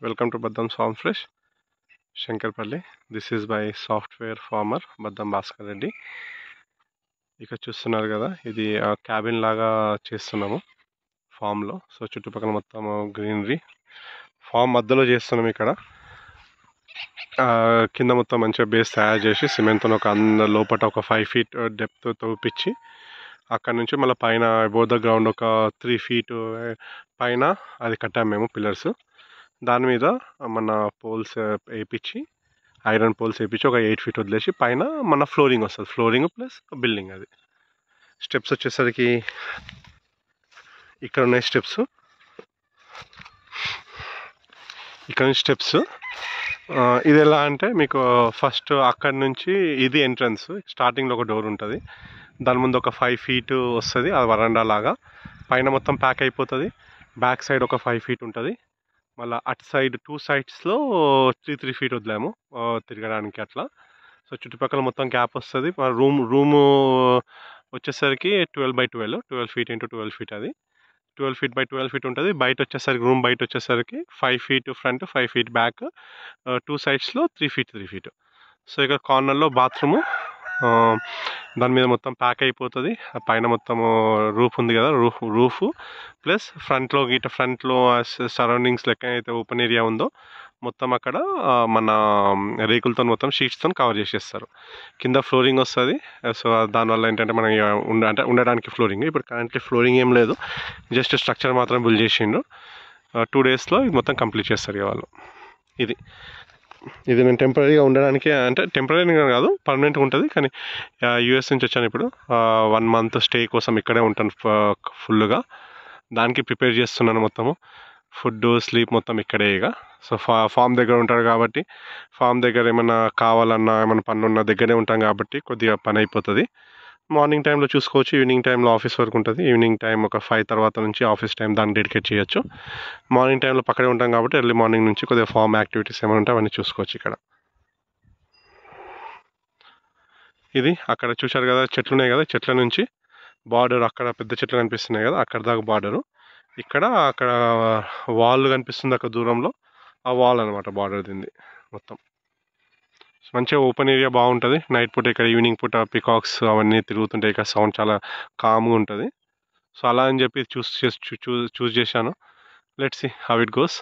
Welcome to Baddam Farm Fresh, Shankarpalli. This is by software farmer Baddam Bhaskar Reddy. ఇక్కడ చూస్తున్నారు కదా, ఇది cabin లాగా చేస్తున్నాము ఫామ్లో. సో చుట్టుపక్కల మొత్తం గ్రీనరీ, ఫామ్ మధ్యలో చేస్తున్నాం. ఇక్కడ కింద మొత్తం మంచిగా బేస్ తయారు చేసి సిమెంట్తో ఒక లోపల ఒక 5 feet డెప్త్ తవ్విపించి అక్కడ నుంచి మళ్ళీ పైన అబౌవ్ ద గ్రౌండ్ ఒక 3 feet పైన అది కట్టాము మేము పిల్లర్స్. దాని మీద మన పోల్స్ వేయించి, ఐరన్ పోల్స్ వేయించి ఒక 8 feet వదిలేసి పైన మన ఫ్లోరింగ్ వస్తుంది. Flooring plus building. అది స్టెప్స్ వచ్చేసరికి ఇక్కడ ఉన్నాయి స్టెప్స్. ఇక్కడ నుంచి స్టెప్స్ ఇది ఎలా అంటే, మీకు ఫస్ట్ అక్కడి నుంచి ఇది ఎంట్రన్స్. స్టార్టింగ్లో ఒక డోర్ ఉంటుంది, దాని ముందు ఒక 5 feet వస్తుంది, అది వరండా లాగా. పైన మొత్తం ప్యాక్ అయిపోతుంది. బ్యాక్ సైడ్ ఒక 5 feet ఉంటుంది. మళ్ళీ అటు సైడ్ 2 sides త్రీ ఫీట్ వదిలాము తిరగడానికి అట్లా. సో చుట్టుపక్కల మొత్తం గ్యాప్ వస్తుంది. రూము వచ్చేసరికి 12 feet into 12 feet. అది 12 feet by 12 feet ఉంటుంది. బయట వచ్చేసరికి రూమ్ బయట వచ్చేసరికి 5 feet front, 5 feet back, 2 sides 3 feet. So ఇక్కడ కార్నర్లో బాత్రూము, దాని మీద మొత్తం ప్యాక్ అయిపోతుంది. పైన మొత్తము రూఫ్ ఉంది కదా, రూఫ్ ప్లస్ ఫ్రంట్లో సరౌండింగ్స్ లెక్క అయితే ఓపెన్ ఏరియా ఉందో మొత్తం అక్కడ మన రేకులతో మొత్తం షీట్స్తో కవర్ చేసేస్తారు. కింద ఫ్లోరింగ్ వస్తుంది. సో దానివల్ల ఏంటంటే మనం అంటే ఉండడానికి ఫ్లోరింగ్. ఇప్పుడు కరెంట్లీ ఫ్లోరింగ్ ఏం లేదు, జస్ట్ స్ట్రక్చర్ మాత్రం బిల్డ్ చేసిండు. 2 daysలో ఇది మొత్తం కంప్లీట్ చేస్తారు వాళ్ళు. ఇది నేను టెంపరీగా ఉండడానికి, అంటే టెంపరీగా కాదు, పర్మనెంట్గా ఉంటుంది. కానీ యూఎస్ నుంచి వచ్చాను ఇప్పుడు. 1 month స్టే కోసం ఇక్కడే ఉంటాను ఫుల్గా. దానికి ప్రిపేర్ చేస్తున్నాను మొత్తము. ఫుడ్, స్లీప్ మొత్తం ఇక్కడే. ఇక సో ఫామ్ దగ్గర ఉంటాడు కాబట్టి, ఫామ్ దగ్గర ఏమైనా కావాలన్నా ఏమైనా పని ఉన్న దగ్గరే ఉంటాం కాబట్టి కొద్దిగా పని అయిపోతుంది. మార్నింగ్ టైంలో చూసుకోవచ్చు, ఈవినింగ్ టైంలో ఆఫీస్ వరకు ఉంటుంది. ఈవినింగ్ టైం ఒక 5 తర్వాత నుంచి ఆఫీస్ టైం దాన్ని డెడికేట్ చేయొచ్చు. మార్నింగ్ టైంలో పక్కనే ఉంటాం కాబట్టి ఎర్లీ మార్నింగ్ నుంచి కొద్దిగా ఫామ్ యాక్టివిటీస్ ఏమైనా ఉంటే అవన్నీ చూసుకోవచ్చు ఇక్కడ. ఇది అక్కడ చూశారు కదా, చెట్లు ఉన్నాయి కదా, చెట్ల నుంచి బార్డర్, అక్కడ పెద్ద చెట్లు కనిపిస్తున్నాయి కదా, అక్కడ దాకా బార్డరు. అక్కడ వాల్ కనిపిస్తుంది అక్కడ దూరంలో, ఆ వాల్ అనమాట బార్డర్ దీన్ని మొత్తం. మంచిగా ఓపెన్ ఏరియా బాగుంటుంది. నైట్ పూట ఇక్కడ, ఈవినింగ్ పూట పికాక్స్ అవన్నీ తిరుగుతుంటాయి. ఇక్కడ సౌండ్ చాలా కామ్గా ఉంటుంది. సో అలా అని చెప్పి చూస్ చేశాను. Let's see how it goes.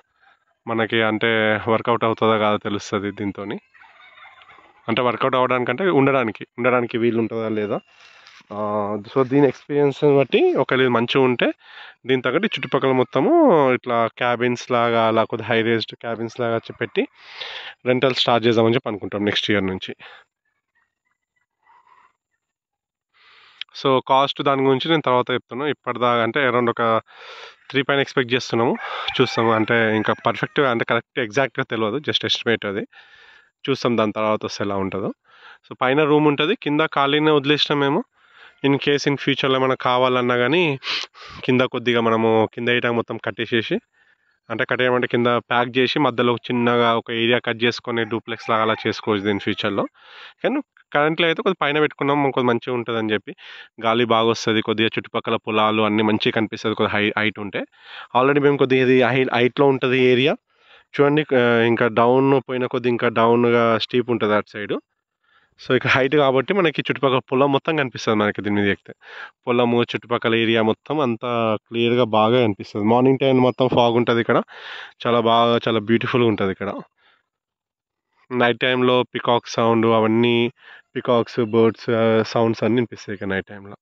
మనకి అంటే వర్కౌట్ అవుతుందా కాదో తెలుస్తుంది దీంతో. అంటే వర్కౌట్ అవ్వడానికంటే ఉండడానికి వీలు ఉంటుందా లేదా. సో దీని ఎక్స్పీరియన్స్ బట్టి ఒకవేళ మంచిగా ఉంటే దీని తగ్గట్టు చుట్టుపక్కల మొత్తము ఇట్లా క్యాబిన్స్ లాగా, లేకపోతే హై రేజ్డ్ క్యాబిన్స్ లాగా పెట్టి రెంటల్ స్టార్ట్ చేద్దామని చెప్పి అనుకుంటాం నెక్స్ట్ ఇయర్ నుంచి. సో కాస్ట్ దాని గురించి నేను తర్వాత చెప్తున్నాను. ఇప్పటిదాకా అంటే అరౌండ్ ఒక 3 పైన ఎక్స్పెక్ట్ చేస్తున్నాము. చూస్తాము, అంటే ఇంకా పర్ఫెక్ట్గా అంటే కరెక్ట్ ఎగ్జాక్ట్గా తెలియదు, జస్ట్ ఎస్టిమేట్. అది చూస్తాం దాని తర్వాత వస్తే ఎలా ఉంటుందో. సో పైన రూమ్ ఉంటుంది, కింద ఖాళీనే వదిలేసినాం మేము. ఇన్ కేస్ ఇన్ ఫ్యూచర్లో ఏమైనా కావాలన్నా కానీ కింద కొద్దిగా మనము కింద వేయడానికి మొత్తం కట్టేయమంటే కింద ప్యాక్ చేసి మధ్యలో చిన్నగా ఒక ఏరియా కట్ చేసుకొని డూప్లెక్స్ లాగా అలా చేసుకోవచ్చు దీని ఫ్యూచర్లో. కానీ కరెంట్లో అయితే కొద్దిగా పైన పెట్టుకున్నాం, కొద్దిగా మంచిగా ఉంటుంది అని చెప్పి. గాలి బాగా వస్తుంది, కొద్దిగా చుట్టుపక్కల పొలాలు అన్నీ మంచిగా కనిపిస్తుంది కొద్దిగా హైట్ ఉంటే. ఆల్రెడీ మేము కొద్దిగా ఇది హైట్లో ఉంటుంది ఏరియా చూడండి. ఇంకా డౌన్ పోయిన కొద్ది ఇంకా డౌన్గా స్టీప్ ఉంటుంది అటు సైడు. సో ఇక హైట్ కాబట్టి మనకి చుట్టుపక్కల పొలం మొత్తం కనిపిస్తుంది. మనకి దీని మీద ఎక్కితే పొలము, చుట్టుపక్కల ఏరియా మొత్తం అంతా క్లియర్గా బాగా కనిపిస్తుంది. మార్నింగ్ టైం మొత్తం ఫాగ్ ఉంటుంది ఇక్కడ, చాలా బ్యూటిఫుల్గా ఉంటుంది ఇక్కడ. నైట్ టైంలో పికాక్ సౌండ్ అవన్నీ, పికాక్స్, బర్డ్స్ సౌండ్స్ అన్నీ వినిపిస్తాయి ఇక్కడ నైట్ టైంలో.